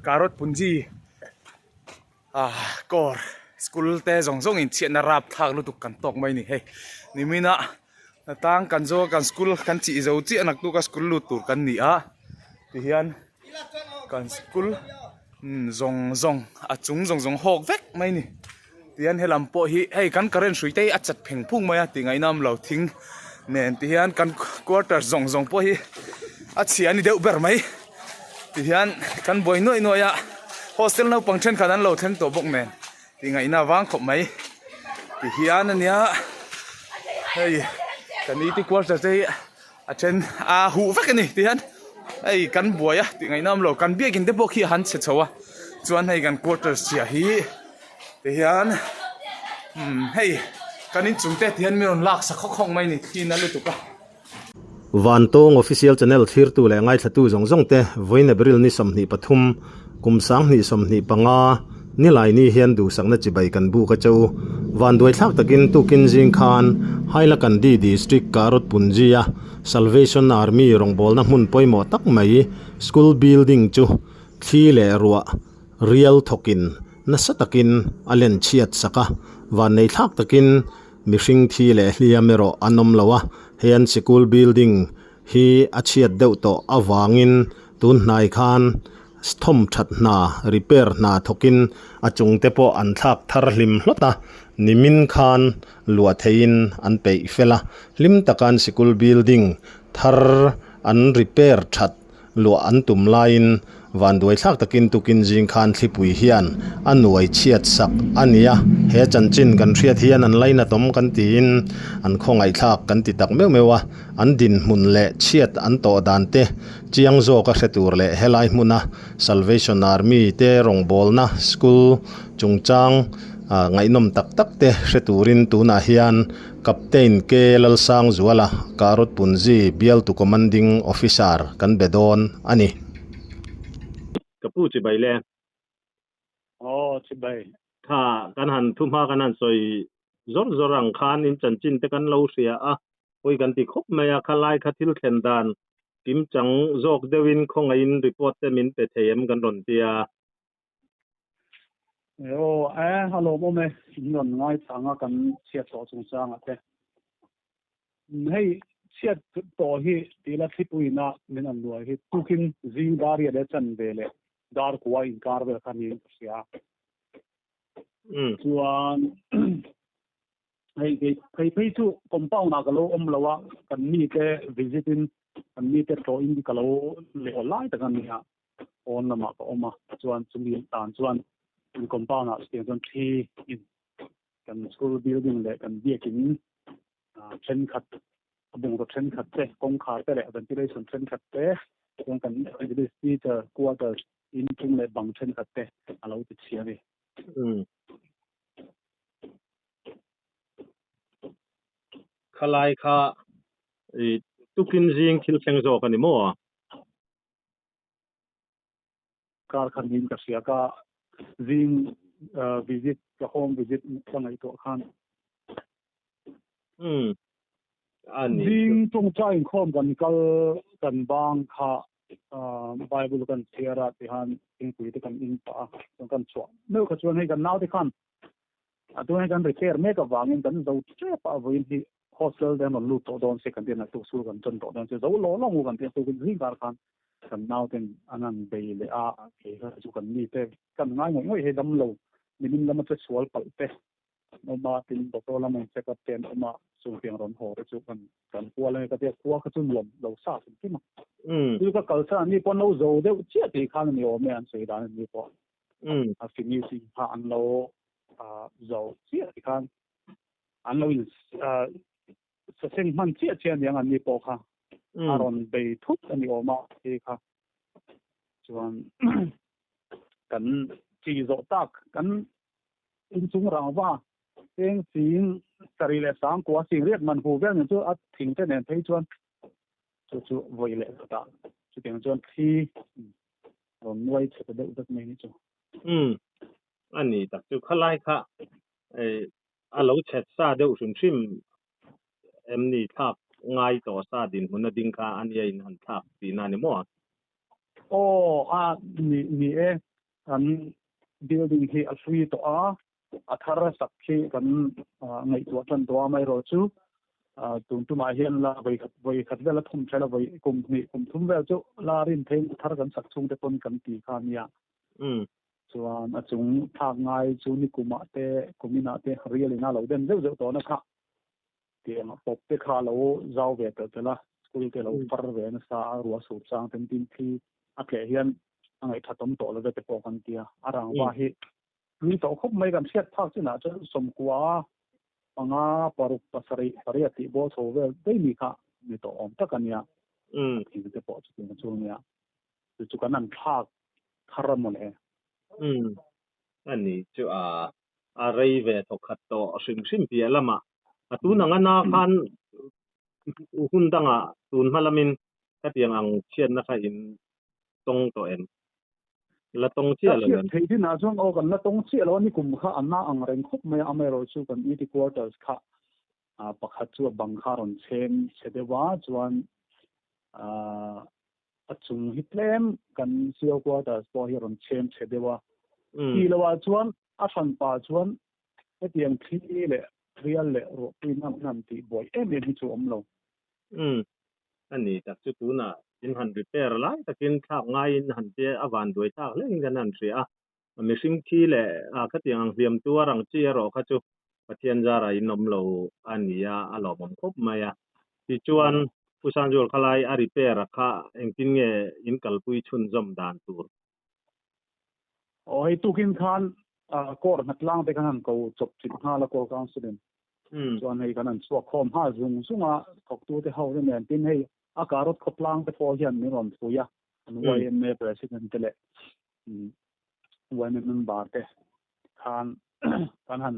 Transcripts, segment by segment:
karot punji kor school te zong in chian rap thak lu tuk kan tok mai ni he nimina natang kan zo kan school kan chi zo chi anak tu ka school lu tur kan ni a ti hian kan school zong achung zong hok vek mai ni tian helam po hi hei kan current sui te a chat pheng phung mai a ti ngai nam lo thing nen ti hian kan quarter zong po hi a chi ani deuh ber mai ti hian kan boi noi ya hostel no pangchen khadan lo thlen to bok nen ti ngai na wang khop mai ti hian ania hei kan ni ti quarter te a chen a hu vek ani ti hian ei kan boya ti ngai nam lo kan biakin te bok hi han che chawa chuan hei kan quarter chia hi ti hian hei kan in chungte ti hian miron lak sa khong mai ni thi na lu tu ka Vantong official channel thir tu le ngai thatu zong te voin April ni somni pathum kumsang ni somni panga ni lai ni hian du sangna chibai kan bu ka chau van doi thak takin tu kin jing khan haila kan di district karot punjia Salvation Army rongbol na mun poimo tak mai school building chu thi le ruwa real thokin na satakin alen chiat saka van nei thak takin mihring thi le hliamero anom lawa hian school building hi achiat deuh to awangin tun hnai khan sthom that na repair na thokin achung te po an thak thar hlim hlota nimin khan lua thein an pei fela hlim takan school building thar an repair that lua an tum lain van duai thak takin tukin jing khan thlipui hian anuai chiat sak ania he chanchin kan thriat hian an laina tom kan tin an khongai thak kan ti tak mewa an din mun le chiat an to dan te chiang zo ka hretur le helai muna Salvation Army te rongbol na school chungchang ngainom tak te hreturin tuna hian captain ke lalsang zuala karot punji bial tu commanding officer kan bedon ani kapu chi bai le chi bai tha kan han thuma kan han soi zorang khan in chanchin te kan lo ria a hoi kan ti khop maya khalai khathil thlen dan kim chang jok dewin khongain report te min pe them kan ron tia hello mo me non ngai tanga kan chiat so chung sang ate hei chiat to hi tila thipuina min an luai hi tukin zing daria le chan vele dar kuwa in kar ve khani sia chuan hei chu compound na galo lawa kan ni te visiting kan ni te to in kalo le online ta kan nia on lama ko oma chuan chumi tan chuan in compound na station 3 in kan school building le kan biakin chen khat abung ro chen khat te kong khar te le ventilation chen khat te kong kan university te quarters in chung le bang chen khat te alo ti chia ni khalai kha tukin jing thil thleng zo kan ni mo kar khan din ka sia ka zing visit ka home visit sangai to khan ani zing tung cha in khom kan bang kha bible kan siara ti han in pui te kan in pa kan chwa no ka chuan hei kan naw te khan atu hei kan repair me ka wangin kan zo che pa voin hi hostel den on lu to don second den tu sul kan chon to don che zo lo lo kan te tu zing kar khan kan naw ten anan be le a ke ka chu kan ni te kan ngai ngoi he dam lo min lam che swal pal te no ma tin to la mon check up ten ma su piang ron ho chu kan kwa le ka te kwa ka chun lom lo sa ti ma tu ka kalsa ni pon lo zo de che ti khan ni o me an sei dan ni po a fini si ha an lo zo che ti khan an lo sa seng man che yang an ni po kha aron be thut ani o ma ti kha chuan kan chi zo tak kan in chung rangwa teng sin sari le sang kwa sing riat man hu vel chu a thing te nen thei chuan chu voi le ta chu teng chuan thi ron noi che de dak mai ni chu ani tak chu khalai kha a lo chet sa deuh shim em ni thak ngai to sa din hun ding kha an ye in han thak ti na ni mo ni อัน building ที่อัศวีตัวอัธรสักที่กันไงตัวจันตัวไม่รู้จูตุ่มเฮียนละไปขัดเวลาทุ่มใช้ละไปกุมทุ่มเวลจูลารินเพลงอัธรกันสักชุงแต่ปนกันตีข้ามีส่วนจุงทางไงจูนี่กุมาเตกุมินาเตเรียลินาเราเดินเร็วตัวนะครับเตียงปบเตคาเราเจ้าเวทแต่ละสกุลเตเราฟาร์เวนสารัวสูบจางเป็นทีมที่อักเฮียนไงถ้าต้มโตแล้วจะปอกันเตียอารางว่าเหตุมีตัวคบไม่กันเสียดภาคที่น่าจะสมกว่าปังอาปรุปสริปริยติโบโซเวลได้มีค่ะมีตัวอมตะกันเนี่ยที่จะปอจุดนี้ช่วงนี้จุดกันนั้นภาคคารมเลยอันนี้จะอะไรเวทขัดต่อสิ่งเปียละมาตูนังนาคันหุ่นตังตูนมาลามินก็เตียงอังเชียนนะคะอินตรงตัวเองละตรงเชียเลยที่น่าจะเอากันละตรงเชียแล้วนี่กลุ่มข้าอันน่าอังเร่งคบไม่อเมริกากันอีที่ควอเตอร์ค่ะปักหัดชัวบังคารอนเชนเสด็จว่าจวนจุงฮิตเลมกันเซียวควอเตอร์พอฮิรอนเชนเสด็จว่าที่ละว่าจวนอาชันป่าจวนไอ้เตียงที่เลยเรียลเลยรถปีน้ำที่บ่อยที่จูอมลงอันนี้จากจุดนู้นอินหันริเปอร์ไลแต่กินข้าวง่ายอินหันเจ้าวันด้วยทางเล่นกันนั่นเสียมันมีสิ่งที่แหละก็เตียงเตรียมตัวรังเจียรอเขาจุปฏิญญาอะไรนมโลอันนี้อารมณ์ครบไหมที่จวนผู้สังจวลคลายอาริเปอร์ค่ะเองกินเงอินกัลปุยชุนจอมดานตัวโอ้ยตุกินคานก่อนหัดล่างไปขนาดเขาจบ15แล้วก็การสุดจวนให้ขนาดสวกคอมซุ่งถกตัวที่เขาเนี่ยเป็นให้อากาศรถขับล่างไปพอเห็นนี่ร้อนฟุยอันไว้เมื่อประธานเตลไว้มันบาดเตคานหัน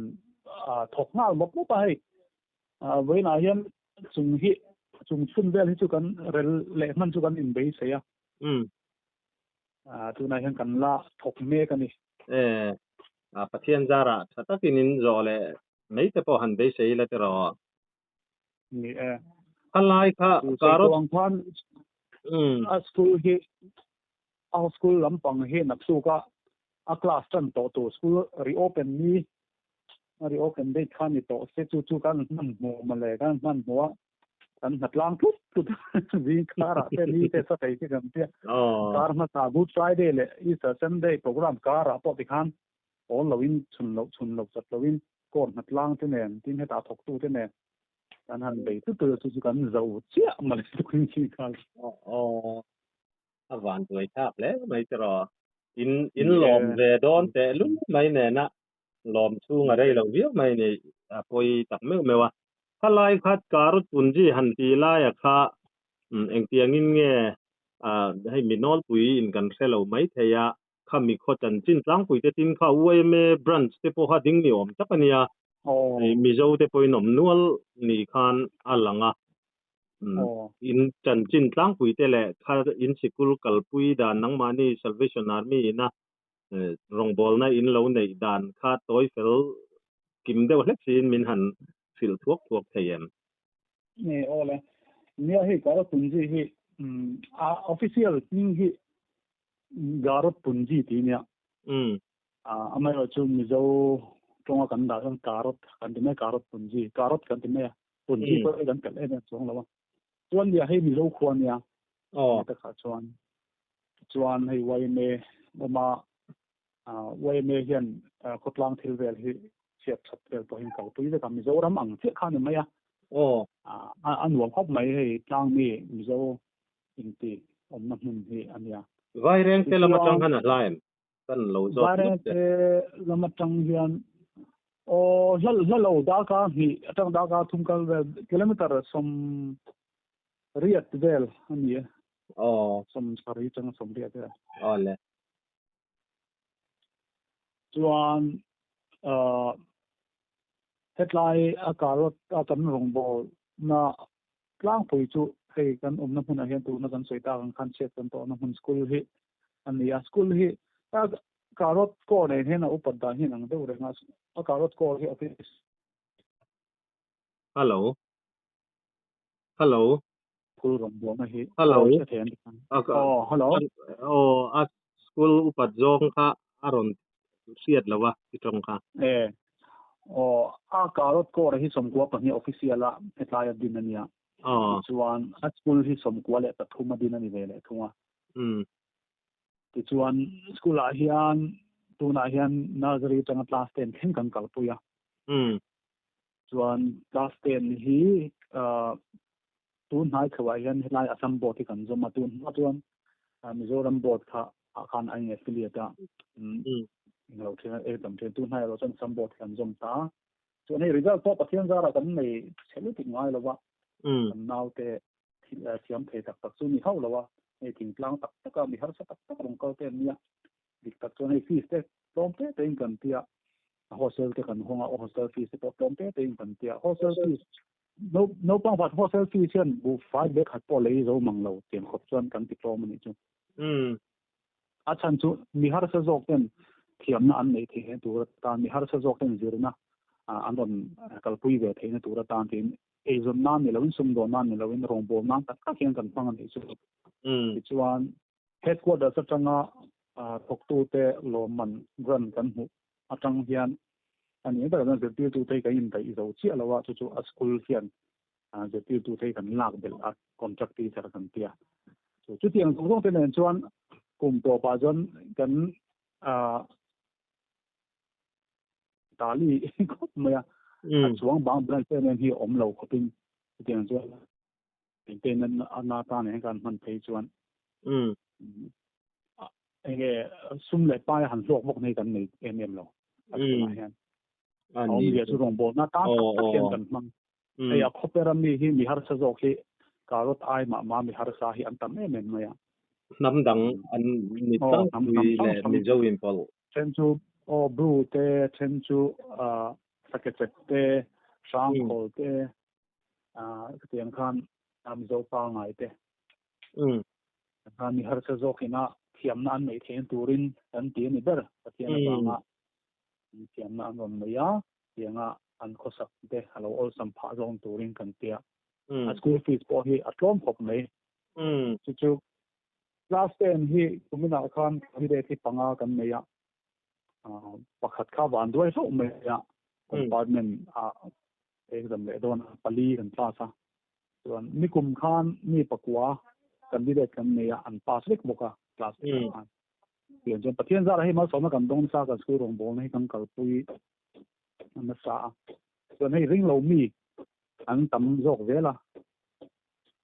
ถกหน้าบอกไปไว้นายเห็นจุงฟุ่นเวลที่จุกันเรลเล่มันจุกันอินเบสเสียตัวนายเห็นกันละถกเมกันนี่ปฏิญญาระถ้ากินินจอเลไม่แต่พอหันเบสเสียแล้วจะรอนี่อะไรค่ะการถพันสกูลที่สกูลลำปังเห็นนักสู้ก็คลาสจันโตสกูลรีโอเพนได้ท่านนี่โตเสร็จจู่ๆกันมันโมมาเลยกันมันหัวกันหัดล้างทุกวิ่งคลาระเป็นนี่แต่สเตย์กันเตี้ยการมาสาบูทไฟเดย์เลยอีสเซนเดย์โปรแกรมการะปอติคันโอ้ลวินชุนลจัดลวินก่อนหัดล้างที่เนี่ยที่ให้ตาถกตู้ที่เนี่ยอันนั้นไปตัวจู่ๆกันจะอุดเสียมาเลยทุกคนที่กันวันด้วยทราบแล้วไม่จะรออินลมเวดอนแต่ลุ้นไม่แน่นะลมช่วงอะไรเราเวียวไม่เนี่ยปอยตักไม่ว่าถ้าไล่คัดการุปุ่นจีหันตีไล่ค่ะเองเตียงินเงี้ยให้มีนอลปุยอินกันเซลไม่เทียข้ามีข้อจันจินตั้งปุยแต่ทินข้าอวยเมบรันช์เตปโอฮัดดิ้งนี่อมจักรเนี่ยมีเจ้าเตปอยนมนวลนี่คันอัลลังอินจันจินตั้งปุยเตเลข้าอินสิกุลกัลปุยดานนังมานี่ Salvation Army นะรองบอลนะอินเราในดานข้าต้อยเฟลกิมเดวเล็กซีนมินหันฟิลทวกเทียนนี่โอ้เลยเนี่ยให้การตุนจีให้official นี่ให้การตุนจีที่เนี่ยไม่รู้จุ่มมิโซ่ตรงกันด่าการกันที่ไม่การตุนจีกันที่ไม่ตุนจีก็กันกันเนี่ยช่วงละว่าส่วนเนี่ยให้มิโซ่ควรเนี่ยแต่ขาส่วนให้ไว้เมย์มาไว้เมย์เห็นกดล้างทิลเวลที่เสียบสัตว์เวลตัวเองเก่าตัวนี้จะทำมิโซ่รำอังเสียข้าวเนี่ยไหมอันหลวงครอบไหมให้ล้างมีมิโซ่อินตีน้ำมันให้อันเนี้ยไว้เรื่องเตละมาจังขนาดไรกันเราจะไว้เรื่องเตละมาจังเฮียนแล้วเราดากาที่จังดากาทุ่มกันกิโลเมตรสมเรียดเวลอันนี้สมสรีจังสมเรียดเวลเลยส่วนเฮดไลน์อากาศอาจารย์รงบอลน่ะล้างปุ๋ยจุให้กันน้ำมันเห็นตัวนักการสวยตากันคันเช็ดกันตัวน้ำมันสกุลที่อันนี้สกุลที่อากาศก็ในเห็นอุปถัมภ์เห็นนั่งเดี๋ยวเรื่องอากาศก็ที่ออฟฟิศฮัลโหลคุณรงบอลไม่เห็นฮัลโหลฮัลโหลสกุลอุปถัมภ์ค่ะ aron siat lawa itong ka karot ko ra hi somkwa pa ni official la etaya din ania chuan at school hi somkwa le pathuma din ani vele thunga ti chuan school a hian tuna hian nursery tanga class 10 khen kan kalpuya chuan class 10 hi tun hai khwa hian helai assam board hi kan zoma tun chuan Mizoram board kha khan ai affiliate ngau thena tam thena tun hai ro chan sam board kan zom ta chuan ei result to pathian zara kan nei chelu ti ngai lawa now te thiam the tak tak chu ni hau lawa ei ting tlang tak tak mi har sa tak tak rong kal te nia dik tak chuan ei fees te tom te in kan tia hostel te kan honga hostel fees te tom te in kan tia hostel fees no pang pat hostel fees chen bu 5 bek hat po lei zo manglo tiam khop chuan kan ti prom ni chu a chan chu mi har sa jok ten thiam na an nei the tur ta mi har sa jok ten zirna an ron kalpui ve theina tur ta tin ei zon nan ni lawin sum do nan ni lawin rong bol nan tak ka hian kan pang ani chu chuan headquarters atanga thoktu te loman gran kan hu atang hian ani da na zirtir tu te ka in dai zo chi alawa chu a school hian zirtir tu te kan lak bel a contract ti sar kan tia chu tiang zong te nen chuan kum to pa jon kan tali khop maya chuang bang blan te nen hi om lo khopin tiang chuan te nan ana ta ne kan man thei chuan ege sum le pa han lok bok nei kan nei em lo hian om ye chu rong bol na ta ken kan mang ei a khopera mi hi mi har sa jok hi karot ai ma mi har sa hi an tam em maya namdang an ni tang wi le mi zo in pol chen chu bru te chen chu sakechet te sang kol te tiang khan am zo pa ngai te mi har sa jok ina thiam na an nei thein turin an ti ni ber pathian banga thiam na an maya tianga an khosak te halo ol sam pha zong turin kan tia school fees po hi atlom khop nei chu class 10 hi kumina khan hi de thi panga kan meya pakhat kha wan doi so meya compartment ekdam le don pali kan class a chuan nikum khan ni pakwa candidate kan meya an pass lek boka class 10 khan pian jon pathian zara hi ma soma kan dong sa kan school rong bol nei kan kalpui an sa chuan hei ring lo mi an tam jok vela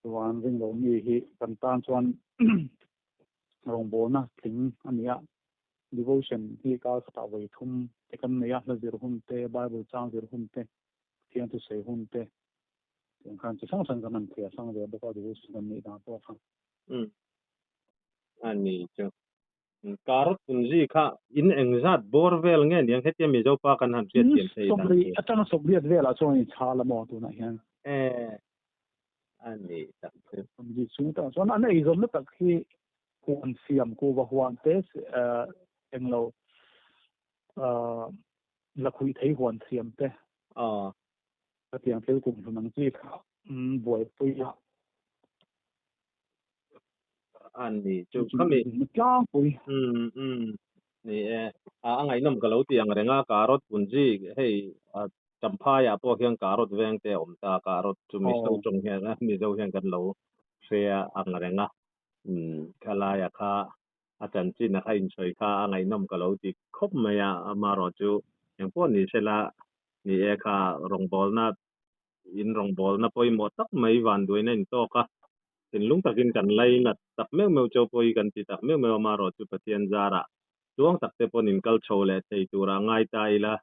chuan ring lo mi hi kan tan chuan rong bol na thing ania devotion hi ka ta wei thum te kan neya la zir hun te bible chang zir hun te thian tu sei hun te kan chi sang sang kan thia sang de ba devotion kan ni da to kha ani chu karot punji kha in engzat borvel nge niang hetia mi zo pa kan han riat tiam sei dan atang sobriat vela chuan chala mo tu na hian ani tak punji chu ta chuan an ei zom na tak hi kun siam ko wa huan te englo la khui thei huan siam te ta tiang tel kum nang chi boi puya ani chu khami tlang pui ni angai nom ka lo tiang renga karot punji hei champha ya po hian karot veng te om ta karot chu mi so chong hian mi zo hian kan lo share ang renga khala ya kha acan chin na khain choi kha angai nom ka lo ti khop maya amaro chu yang po ni sela ni e kha rong bol na in rong bol na poi mo tak mai van doi na in to ka tin lung takin kan lai na tak meu meu cho poi kan ti tak meu meu amaro chu pathian zara chuang tak te pon in kal chole thei tura ngai tai la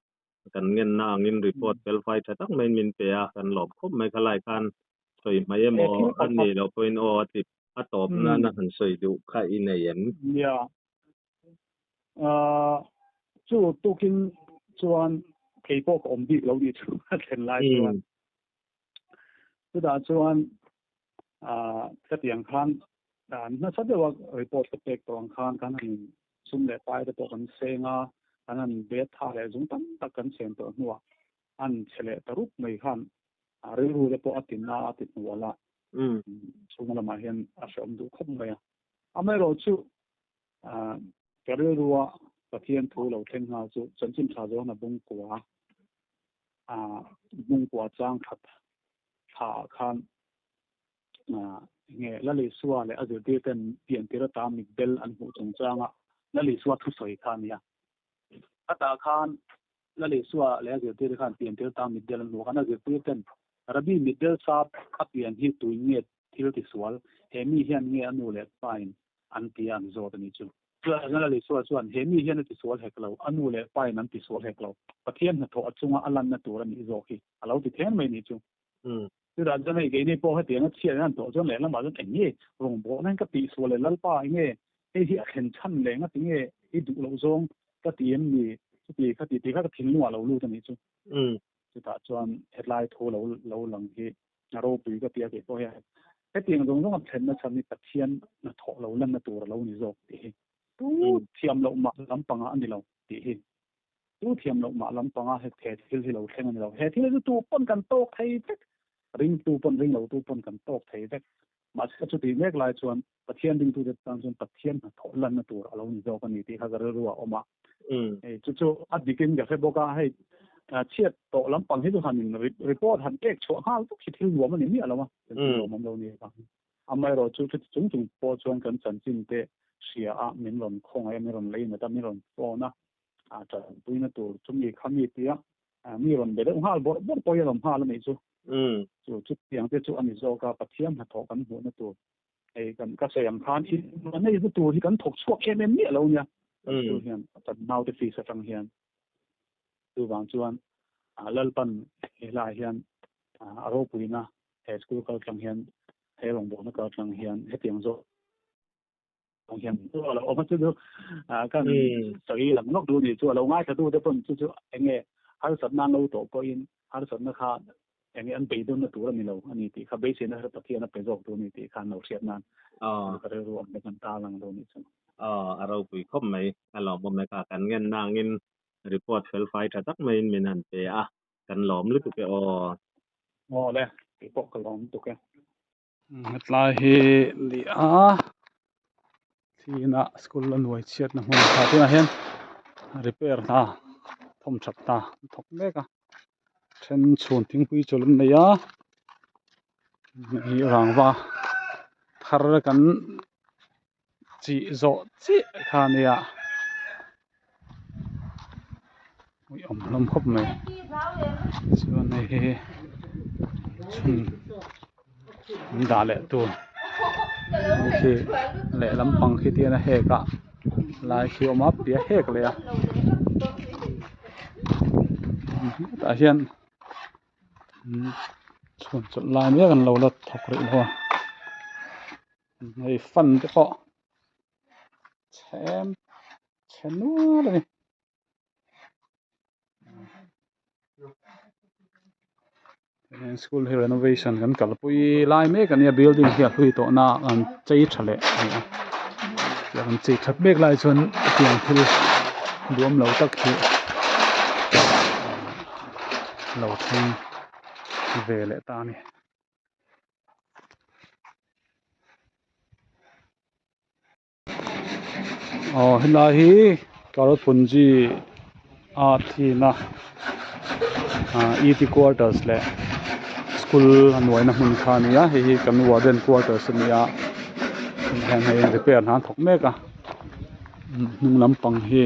kan ngen na angin report pel fai tak mai min pe a kan lob khop mai khalai kan choi mai mo an ni lo point o ti atop na han soi du kha inayen ya chu tukin chuan K-pop om di lo di chu thlen lai chuan chu da chuan ka tiang khan na sa de wa report ka pek tong khan kan an sum le pai de to kan senga an be tha le jung tam tak kan sen to nuwa an chele tarup mai khan ri ru de po atin na atin wala sumala ma hian a shom du khom mai amai ro chu career ruwa ประเทศทูเราเทงหาจุจนจิ้มชาโจนะบุงกัวบุงกัวจ้างขัดขาคันเงี้ยแล้วเลยสัวเลยอาจจะได้เป็นเปลี่ยนที่เราตามมิเดลอันหูจงจ้างแล้วเลยสัวทุสอยคันเนี่ยอัตราคันแล้วเลยสัวแล้วอาจจะได้คันเปลี่ยนที่เราตามมิเดลอันหูคันอาจจะได้เป็นระบีมิเดลซาบขับเปลี่ยนที่ตัวเงี้ยที่เราติดสวลเฮมีเฮียนเงี้ยอันหูเลยไปอันที่อันโจตันนี้จูส่วนนั้นเลยส่วนเห็นมีเห็นติสวลเฮกเราอนุเลยไปนั้นติสวลเฮกเราประเทศน่ะโทอจุงอัลลันน่ะตัวนี้โจกีเราติเทนไม่นี่จูคือเราจะไม่เกนี่พอให้เตียงเชียนั้นตัวจนแล้วมาจนอย่างนี้ลงบ่นั้นก็ติสวลเลยลัลป้าอย่างงี้ไอ้ที่เห็นชั้นแรงอ่ะติเงี้ไอ้ดุเราจงก็เตียมนี่ติก็ติก็ทิ้งนัวเรารู้ตรงนี้จูจะตาจวนเฮดไลน์โทเราหลังที่เราปีก็เตียก็ให้ไอ้เตียงตรงนั้นเห็นนะชั้นนี่ประเทศน่ะโทเราลันน่ะตัวเรานี่โจติเทียมเรามาลำปังอันนี้เราตีเห็นตู้เทียมเรามาลำปังเฮ็ดเฮ็ดที่เราแข่งเราเฮ็ดที่เราตู้ปนกันโตกไทยเด็กริงตู้ปนริงเราตู้ปนกันโตกไทยเด็กมาสุดที่เล็กหลายส่วนประเทศดึงตู้จะตั้งส่วนประเทศถอนลันตัวเรานี่เรากันนี่ที่เขาจะรู้ว่าออกมาจู่ๆอัดดิกินกับให้บอกให้เชียดโตลำปังให้ทุกท่านรีพอร์ตหันเก๊กชัวห้าทุกที่ที่หัวมันนี่อะไรวะเป็นตัวมันเรานี่ครับอเมริกาจู่ๆจุงๆพอชวนกันสันจินเตเสียมินลนคงไอ้มินลนเลยนะแต่มินลนโฟนะจะปุยนะตัวจุ่มยีคำยีเตียมินลนเด็ดหัวบดปอยลมหัวแล้วไม่จู่จุดเตียงเตจุอันนี้โจกับปะเทียมหัดถกกันหัวนะตัวไอ้กันก็เสียงคานที่มันนี่ตัวที่กันถกช่วงเนี่ยเราเนี่ยตัวเฮียนแต่นาวที่ฟีสังเฮียนตัวบางส่วนลัลปันเฮลาเฮียนอารมณ์ปุยนะเฮสกูก็สังเฮียนเฮลงบอกนะก็สังเฮียนเฮเตียงโจเห็นตัวเราออกมาจุดกันสวยหลังนอกดูนี่ตัวเราง่ายจะดูได้เพิ่มจุดๆอย่างเงี้ยหาสัตว์นั่งเราตัวก็อินหาสัตว์นะคะอย่างเงี้ยอันไปดูนะตัวเราไม่เราอันนี้ที่เขาเบสเนี่ยเราตะเกียบนะไปจอกตัวนี้ที่การเราเสียบนั้นก็ได้รวมในกันตาลังตัวนี้ใช่เราคุยคบไหมกันหลอมบ่แม่นกันเงินนางเงินรีพอร์ตเฟลไฟถ้าตักไม่นั่นไปกันหลอมหรือตุกเลยไปปกกันหลอมตุกลาเฮลีที่น่ะสกูลหน่วยเชียดนะมันขาดที่น่ะเห็นรีเพร์นะทอมชับตาทอกเมกะเช่นชวนทิ้งปุยจลุนเนี่ยมีรางว่าทาร์กันจีโจจีข้าเนี่ยวิอมลมคบไหมส่วนนี้มันด่าเลยตัวคือแหละลำปังคือที่นั่นเฮกะลายคิวมาเปียเฮกเลยแต่เช่นส่วนจุดลายนี้กันเราลดถกเรื่องว่าในฟันจะก็แชมนัวเลยschool renovation kan kalpui lai me kan ya building hi hlui to na an chei thale ya kan chei that mek lai chon tiang thil duam lo tak hi lo thing ve le ta ni hilai hi karot punji thi na ET quarters le school anwai na mun kha nia hi kan warden quarters nia han hai repair na thok meka nung lampang hi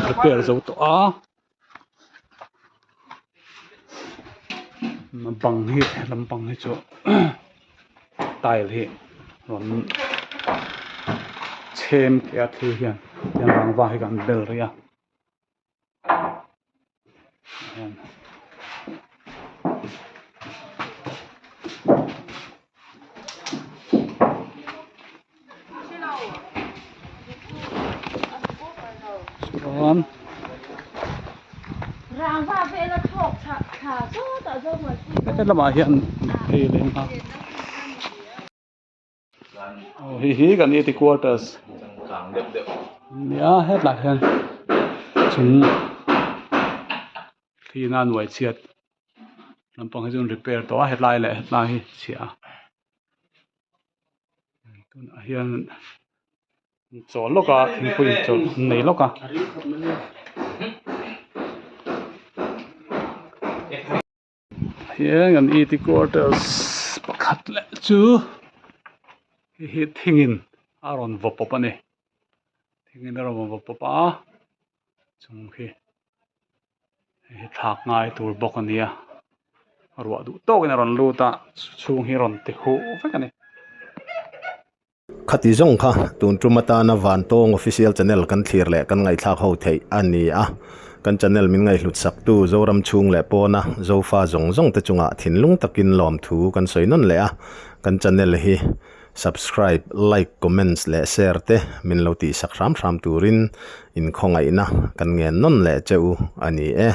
repair zo to bang hi lampang hi chu tile hi ron chem ya thi hian yang rangwa hi kan bel ria One. Rangva về là thọc thả số tạo ra một cái là mà hiện thì lên ha. Hi gần đi quarters. Yeah, hết lại hen. Chúng thì nan vậy chiết. Làm bằng cái dùng repair đó hết lại chia. Hiện chol loka thingpui chol nei loka hian an ET quarters pakhat le chu hi thingin aron vopop ani thingin aron vopop a chung hi thak ngai tur bok ania ruwa du tokin aron luta chung hi ron te hu vekani khati zong kha tun trumata na van tong official channel kan thlir le kan ngai thak ho thei ani a kan channel min ngai hlut sak tu zoram chung le pona zofa zong zong te chunga thinlung takin lom thu kan soinon le a kan channel hi subscribe like comments le share te min lo ti sak ram turin in khongai na kan ngen non le cheu ani e